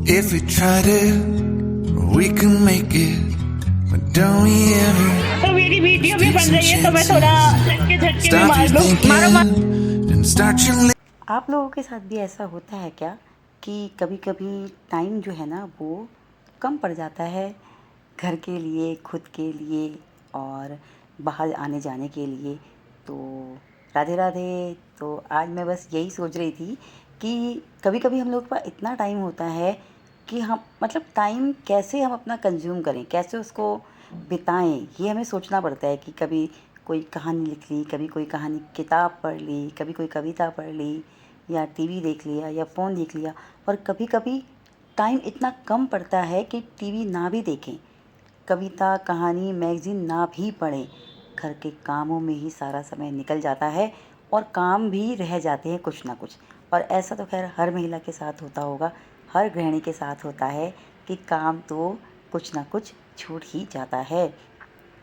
If we tried it, we can make it. But don't we ever तो मेरी video भी take बन some रही है, तो मैं थोड़ा झटके झटके भी Stop मार you लूं। मारो मारो। thinking and start your आप लोगों के साथ भी ऐसा होता है क्या कि कभी कभी टाइम जो है ना वो कम पड़ जाता है घर के लिए, खुद के लिए और बाहर आने जाने के लिए। तो राधे राधे। तो आज मैं बस यही सोच रही थी कि कभी कभी हम लोग के पास इतना टाइम होता है कि हम मतलब टाइम कैसे हम अपना कंज्यूम करें, कैसे उसको बिताएं, ये हमें सोचना पड़ता है कि कभी कोई कहानी लिख ली, कभी कोई कहानी किताब पढ़ ली, कभी कोई कविता पढ़ ली या टीवी देख लिया या फ़ोन देख लिया। और कभी कभी टाइम इतना कम पड़ता है कि टीवी ना भी देखें, कविता कहानी मैगज़ीन ना भी पढ़ें, घर के कामों में ही सारा समय निकल जाता है और काम भी रह जाते हैं कुछ ना कुछ। और ऐसा तो खैर हर महिला के साथ होता होगा, हर गृहिणी के साथ होता है कि काम तो कुछ ना कुछ छूट ही जाता है।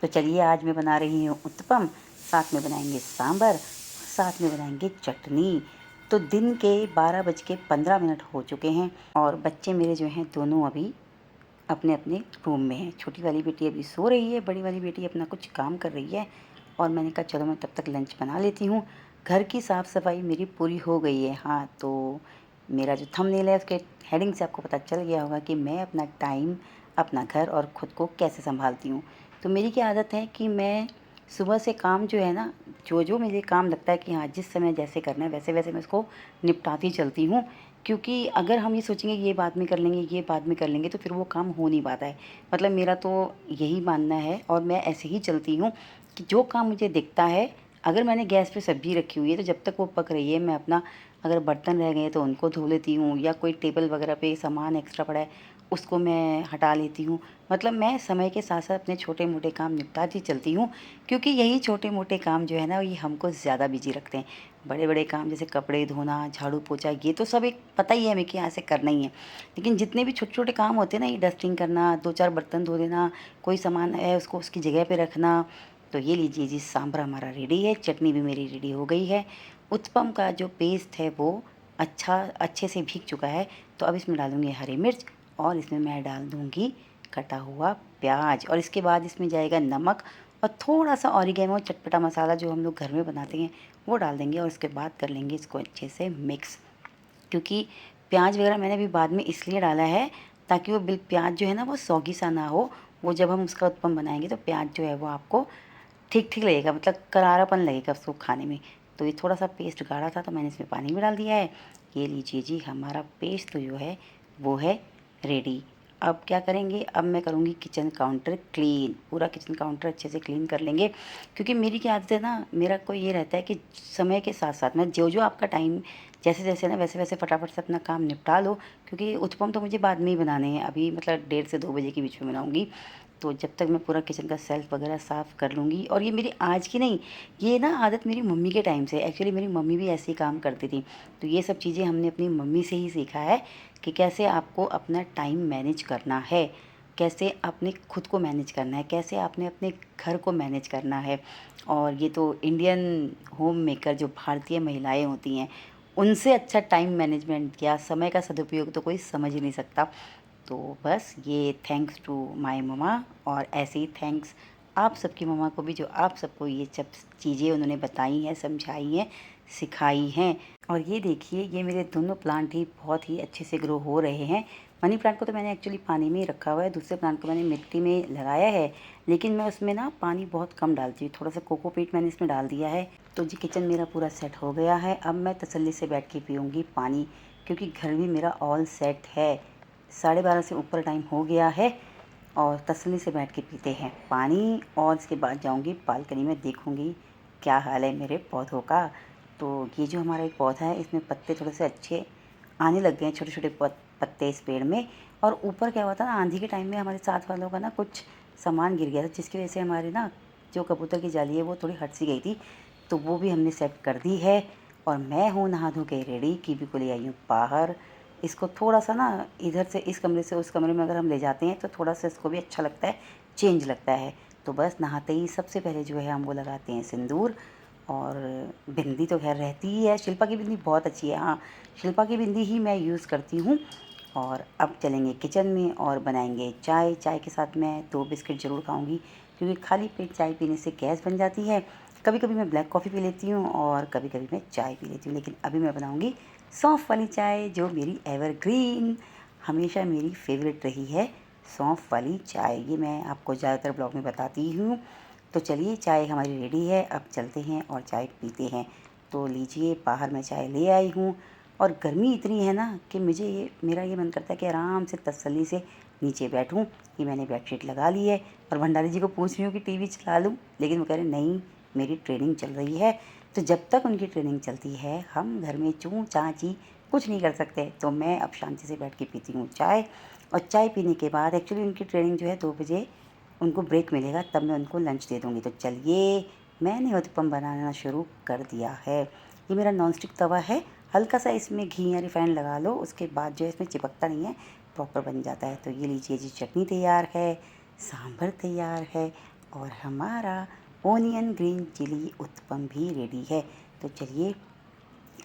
तो चलिए आज मैं बना रही हूँ उत्तपम, साथ में बनाएंगे सांभर, साथ में बनाएंगे चटनी। तो दिन के 12:15 हो चुके हैं और बच्चे मेरे जो हैं दोनों अभी अपने अपने रूम में हैं। छोटी वाली बेटी अभी सो रही है, बड़ी वाली बेटी अपना कुछ काम कर रही है और मैंने कहा चलो मैं तब तक लंच बना लेती हूँ। घर की साफ़ सफाई मेरी पूरी हो गई है। हाँ, तो मेरा जो थंबनेल है उसके हेडिंग से आपको पता चल गया होगा कि मैं अपना टाइम, अपना घर और ख़ुद को कैसे संभालती हूँ। तो मेरी क्या आदत है कि मैं सुबह से काम जो है ना, जो जो मुझे काम लगता है कि हाँ जिस समय जैसे करना है वैसे वैसे मैं उसको निपटाती चलती हूँ। क्योंकि अगर हम ये सोचेंगे ये बाद में कर लेंगे, ये बाद में कर लेंगे, तो फिर वो काम हो नहीं पाता है। मतलब मेरा तो यही मानना है और मैं ऐसे ही चलती हूँ कि जो काम मुझे दिखता है, अगर मैंने गैस पे सब्ज़ी रखी हुई है तो जब तक वो पक रही है मैं अपना, अगर बर्तन रह गए तो उनको धो लेती हूँ या कोई टेबल वगैरह पे सामान एक्स्ट्रा पड़ा है उसको मैं हटा लेती हूँ। मतलब मैं समय के साथ साथ अपने छोटे मोटे काम निपटाती चलती हूँ, क्योंकि यही छोटे मोटे काम जो है ना ये हमको ज़्यादा बिजी रखते हैं। बड़े बड़े काम जैसे कपड़े धोना, झाड़ू पोछा, ये तो सब एक पता ही है हमें कि यहाँ से करना ही है। लेकिन जितने भी छोटे छोटे काम होते हैं ना, ये डस्टिंग करना, दो चार बर्तन धो देना, कोई सामान है उसको उसकी जगह पे रखना। तो ये लीजिए जी, सांभर हमारा रेडी है, चटनी भी मेरी रेडी हो गई है। उत्पम का जो पेस्ट है वो अच्छे से भीग चुका है। तो अब इसमें डालूँगी हरी मिर्च और इसमें मैं डाल दूँगी कटा हुआ प्याज और इसके बाद इसमें जाएगा नमक और थोड़ा सा ऑरिगेनो, चटपटा मसाला जो हम लोग घर में बनाते हैं वो डाल देंगे और उसके बाद कर लेंगे इसको अच्छे से मिक्स। क्योंकि प्याज वगैरह मैंने भी बाद में इसलिए डाला है ताकि वो प्याज जो है ना वो सौगी सा ना हो। वो जब हम उसका उत्पम बनाएंगे तो प्याज जो है वो आपको ठीक ठीक लगेगा, मतलब करारापन लगेगा उसको खाने में। तो ये थोड़ा सा पेस्ट गाढ़ा था तो मैंने इसमें पानी भी डाल दिया है। ये लीजिए जी, हमारा पेस्ट तो जो है वो है रेडी। अब क्या करेंगे, अब मैं करूँगी किचन काउंटर क्लीन, पूरा किचन काउंटर अच्छे से क्लीन कर लेंगे। क्योंकि मेरी क्या आदत है ना, मेरा को ये रहता है कि समय के साथ साथ में जो जो आपका टाइम जैसे जैसे ना वैसे वैसे फटाफट से अपना काम निपटा लो। क्योंकि उत्पम तो मुझे बाद में ही बनाने हैं, अभी मतलब 1:30 से 2 बजे के बीच में बनाऊँगी। तो जब तक मैं पूरा किचन का सेल्फ वगैरह साफ़ कर लूँगी। और ये मेरी आज की नहीं, ये ना आदत मेरी मम्मी के टाइम से, एक्चुअली मेरी मम्मी भी ऐसे ही काम करती थी। तो ये सब चीज़ें हमने अपनी मम्मी से ही सीखा है कि कैसे आपको अपना टाइम मैनेज करना है, कैसे आपने खुद को मैनेज करना है, कैसे आपने अपने घर को मैनेज करना है। और ये तो इंडियन होम मेकर जो भारतीय महिलाएं होती हैं, उनसे अच्छा टाइम मैनेजमेंट या समय का सदुपयोग तो कोई समझ ही नहीं सकता। तो बस ये थैंक्स टू माय ममा, और ऐसे ही थैंक्स आप सबकी ममा को भी जो आप सबको ये सब चीज़ें उन्होंने बताई हैं, समझाई हैं, सिखाई हैं। और ये देखिए, ये मेरे दोनों प्लांट ही बहुत ही अच्छे से ग्रो हो रहे हैं। मनी प्लांट को तो मैंने एक्चुअली पानी में ही रखा हुआ है, दूसरे प्लांट को मैंने मिट्टी में लगाया है, लेकिन मैं उसमें ना पानी बहुत कम डालती हूँ। थोड़ा सा कोकोपीट मैंने इसमें डाल दिया है। तो जी किचन मेरा पूरा सेट हो गया है। अब मैं तसल्ली से बैठ के पीऊँगी पानी, क्योंकि घर भी मेरा ऑल सेट है। 12:30 से ऊपर टाइम हो गया है और तसल्ली से बैठ के पीते हैं पानी। और इसके बाद जाऊंगी बालकनी में, देखूंगी क्या हाल है मेरे पौधों का। तो ये जो हमारा एक पौधा है, इसमें पत्ते थोड़े से अच्छे आने लग गए हैं, छोटे छोटे पत्ते इस पेड़ में। और ऊपर क्या हुआ था ना, आंधी के टाइम में हमारे साथ वालों का ना कुछ सामान गिर गया था, जिसकी वजह से हमारे ना जो कबूतर की जाली है वो थोड़ी हट सी गई थी। तो वो भी हमने सेट कर दी है। और मैं हूँ नहा धो के रेडी, कीवी को ले आई हूँ बाहर। इसको थोड़ा सा ना इधर से इस कमरे से उस कमरे में अगर हम ले जाते हैं तो थोड़ा सा इसको भी अच्छा लगता है, चेंज लगता है। तो बस नहाते ही सबसे पहले जो है हम वो लगाते हैं सिंदूर। और बिंदी तो खैर रहती ही है, शिल्पा की बिंदी बहुत अच्छी है। हाँ, शिल्पा की बिंदी ही मैं यूज़ करती हूँ। और अब चलेंगे किचन में और बनाएंगे चाय। चाय के साथ मैं 2 बिस्किट ज़रूर खाऊंगी, क्योंकि खाली पेट चाय पीने से गैस बन जाती है। कभी कभी मैं ब्लैक कॉफ़ी पी लेती हूँ और कभी कभी मैं चाय पी लेती हूँ, लेकिन अभी मैं बनाऊंगी सौंफ वाली चाय, जो मेरी एवरग्रीन हमेशा मेरी फेवरेट रही है। सौंफ वाली चाय ये मैं आपको ज़्यादातर ब्लॉग में बताती हूँ। तो चलिए, चाय हमारी रेडी है, अब चलते हैं और चाय पीते हैं। तो लीजिए, बाहर मैं चाय ले आई हूँ और गर्मी इतनी है ना कि मेरा ये मन करता है कि आराम से तसल्ली से नीचे बैठूं। कि मैंने बेडशीट लगा ली है और भंडारी जी को पूछ रही हूँ कि टीवी चला लूँ, लेकिन वो कह रहे नहीं, मेरी ट्रेनिंग चल रही है। तो जब तक उनकी ट्रेनिंग चलती है हम घर में चूँ चाची कुछ नहीं कर सकते। तो मैं अब शांति से बैठ के पीती हूँ चाय। और चाय पीने के बाद एक्चुअली उनकी ट्रेनिंग जो है 2 बजे उनको ब्रेक मिलेगा, तब मैं उनको लंच दे दूँगी। तो चलिए, मैंने उत्पम बनाना शुरू कर दिया है। ये मेरा नॉन स्टिक तवा है, हल्का सा इसमें घी या रिफाइंड लगा लो, उसके बाद जो है इसमें चिपकता नहीं है, प्रॉपर बन जाता है। तो ये लीजिए जी, चटनी तैयार है, सांभर तैयार है और हमारा ओनियन ग्रीन चिली उत्पम भी रेडी है। तो चलिए,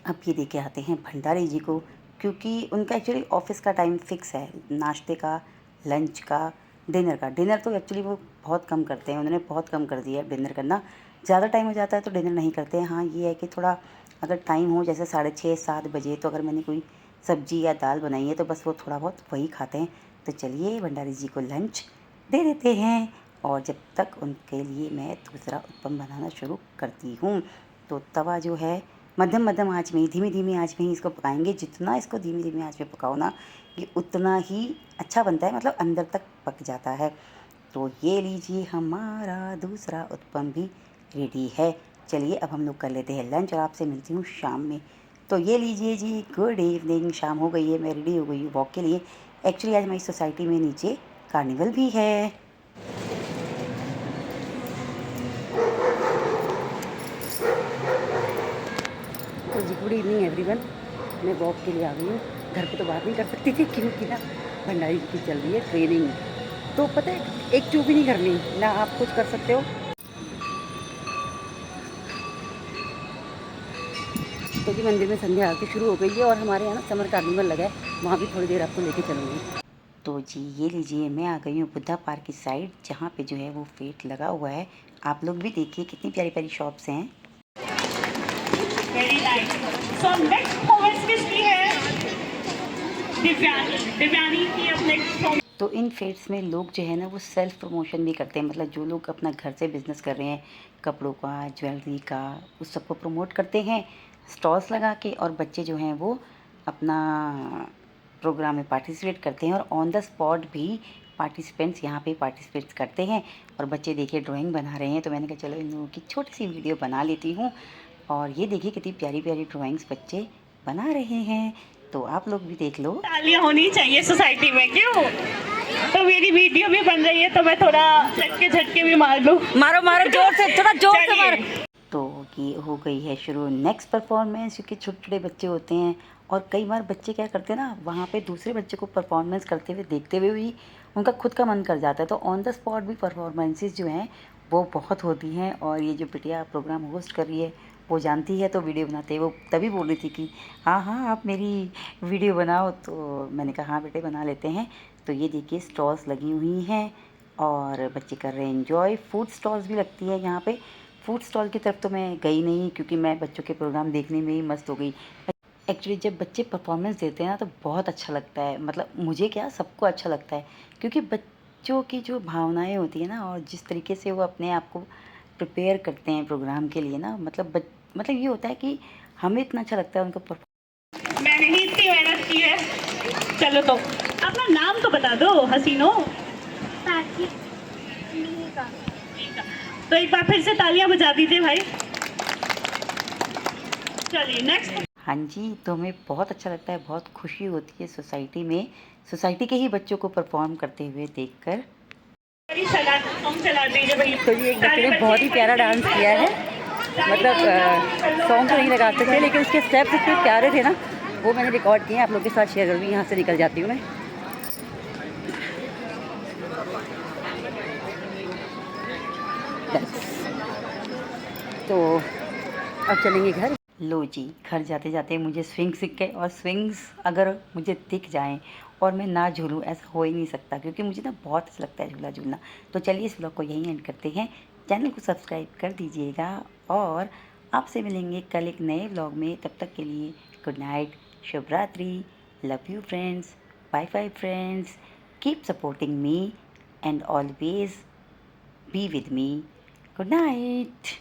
अब ये दे के आते हैं भंडारी जी को, क्योंकि उनका एक्चुअली ऑफिस का टाइम फिक्स है, नाश्ते का, लंच का, डिनर का। डिनर तो एक्चुअली वो बहुत कम करते हैं, उन्होंने बहुत कम कर दिया है डिनर करना। ज़्यादा टाइम हो जाता है तो डिनर नहीं करते हैं। हाँ, ये है कि थोड़ा अगर टाइम हो जैसे 6:30-7 बजे, तो अगर मैंने कोई सब्जी या दाल बनाई है तो बस वो थोड़ा बहुत वही खाते हैं। तो चलिए, भंडारी जी को लंच दे देते हैं और जब तक उनके लिए मैं दूसरा उत्पम बनाना शुरू करती हूँ। तो तवा जो है मध्यम आँच में ही, धीमी आँच में ही इसको पकाएंगे। जितना इसको धीमी आँच में पकाओ ना, ये उतना ही अच्छा बनता है, मतलब अंदर तक पक जाता है। तो ये लीजिए, हमारा दूसरा उत्पम भी रेडी है। चलिए, अब हम लोग कर लेते हैं लंच और आपसे मिलती हूँ शाम में। तो ये लीजिए जी, गुड इवनिंग, शाम हो गई है, मैं रेडी हो गई हूँ वॉक के लिए। एक्चुअली आज हमारी सोसाइटी में नीचे कार्निवल भी है। तो जी, गुड इवनिंग एवरीवन, मैं वॉक के लिए आ गई हूँ। घर पे तो बात नहीं कर सकती थी, क्योंकि ना भंडारी की चल रही है ट्रेनिंग। तो पता है, एक चूँ भी नहीं करनी ना, आप कुछ कर सकते हो। तो जी, मंदिर में संध्या आरती शुरू हो गई है और हमारे यहाँ ना समर कार्निवल लगा है, वहाँ भी थोड़ी देर आपको लेके चलूँगी। तो जी, ये लीजिए, मैं आ गई हूँ बुद्धा पार्क की साइड, जहाँ पे जो है वो फेट लगा हुआ है। आप लोग भी देखिए कितनी प्यारी प्यारी शॉप्स हैं। Very nice. So next performance की है दिव्यानी की अब नेक्स्ट। तो इन फेट्स में लोग जो है ना वो सेल्फ प्रमोशन भी करते हैं, मतलब जो लोग अपना घर से बिज़नेस कर रहे हैं, कपड़ों का, ज्वेलरी का, उस सबको प्रमोट करते हैं स्टॉल्स लगा के। और बच्चे जो हैं वो अपना प्रोग्राम में पार्टिसिपेट करते हैं और ऑन द स्पॉट भी पार्टिसिपेंट्स यहाँ पे पार्टिसिपेट करते हैं। और बच्चे देखिए ड्राइंग बना रहे हैं, तो मैंने कहा चलो इन लोगों की छोटी सी वीडियो बना लेती हूँ। और ये देखिए कितनी प्यारी प्यारी ड्राइंग्स बच्चे बना रहे हैं, तो आप लोग भी देख लो। तालियां होनी चाहिए सोसाइटी में, क्यों? तो मेरी वीडियो भी बन रही है, तो मैं थोड़ा झटके भी मार लूं। मारो मारो, जोर से, थोड़ा जोर से मारो। तो ये हो गई है शुरू नेक्स्ट परफॉर्मेंस, क्योंकि छोटे छोटे बच्चे होते हैं और कई बार बच्चे क्या करते हैं ना, वहाँ पे दूसरे बच्चे को परफॉर्मेंस करते हुए देखते हुए भी उनका खुद का मन कर जाता है। तो ऑन द स्पॉट भी परफॉर्मेंसेस जो हैं वो बहुत होती हैं। और ये जो बिटिया प्रोग्राम होस्ट कर रही है वो जानती है, तो वीडियो बनाते हैं वो तभी बोल रही थी कि हाँ हाँ आप मेरी वीडियो बनाओ। तो मैंने कहा हाँ बेटे, बना लेते हैं। तो ये देखिए, स्टॉल्स लगी हुई हैं और बच्चे कर रहे हैं एंजॉय। फूड स्टॉल्स भी लगती है यहाँ पे। फूड स्टॉल की तरफ तो मैं गई नहीं, क्योंकि मैं बच्चों के प्रोग्राम देखने में ही मस्त हो गई। एक्चुअली जब बच्चे परफॉर्मेंस देते हैं ना, तो बहुत अच्छा लगता है, मतलब मुझे क्या, सबको अच्छा लगता है, क्योंकि बच्चों की जो भावनाएं होती है ना, और जिस तरीके से वो अपने आप को प्रिपेयर करते हैं प्रोग्राम के लिए ना, मतलब ये होता है कि हमें इतना अच्छा लगता है उनको। मैंने ही इतनी मेहनत की है। चलो, तो अपना नाम तो बता दो हसीनो। तो एक बार फिर से तालियां बजा दीजिए भाई। चलिए नेक्स्ट। हाँ जी, तो हमें बहुत अच्छा लगता है, बहुत खुशी होती है सोसाइटी में, सोसाइटी के ही बच्चों को परफॉर्म करते हुए देखकर। चला दीजिए भाई। तो ये एक बच्चे ने बहुत ही प्यारा डांस किया है, मतलब सॉन्ग तो नहीं लगाते थे, लेकिन उसके स्टेप्स इतने प्यारे थे ना, वो मैंने रिकॉर्ड किए हैं, आप लोगों के साथ शेयर करूँगी। यहाँ से निकल जाती हूँ मैं। तो अब चलेंगे घर। लो जी, घर जाते जाते मुझे स्विंग सीख गए, और स्विंग्स अगर मुझे दिख जाएं और मैं ना झूलूं, ऐसा हो ही नहीं सकता, क्योंकि मुझे ना बहुत अच्छा लगता है झूला झूलना। तो चलिए इस ब्लॉग को यहीं एंड करते हैं। चैनल को सब्सक्राइब कर दीजिएगा, और आपसे मिलेंगे कल एक नए ब्लॉग में। तब तक के लिए गुड नाइट, शुभ रात्रि, love you friends, bye bye friends, keep supporting me and always be with me. Good night.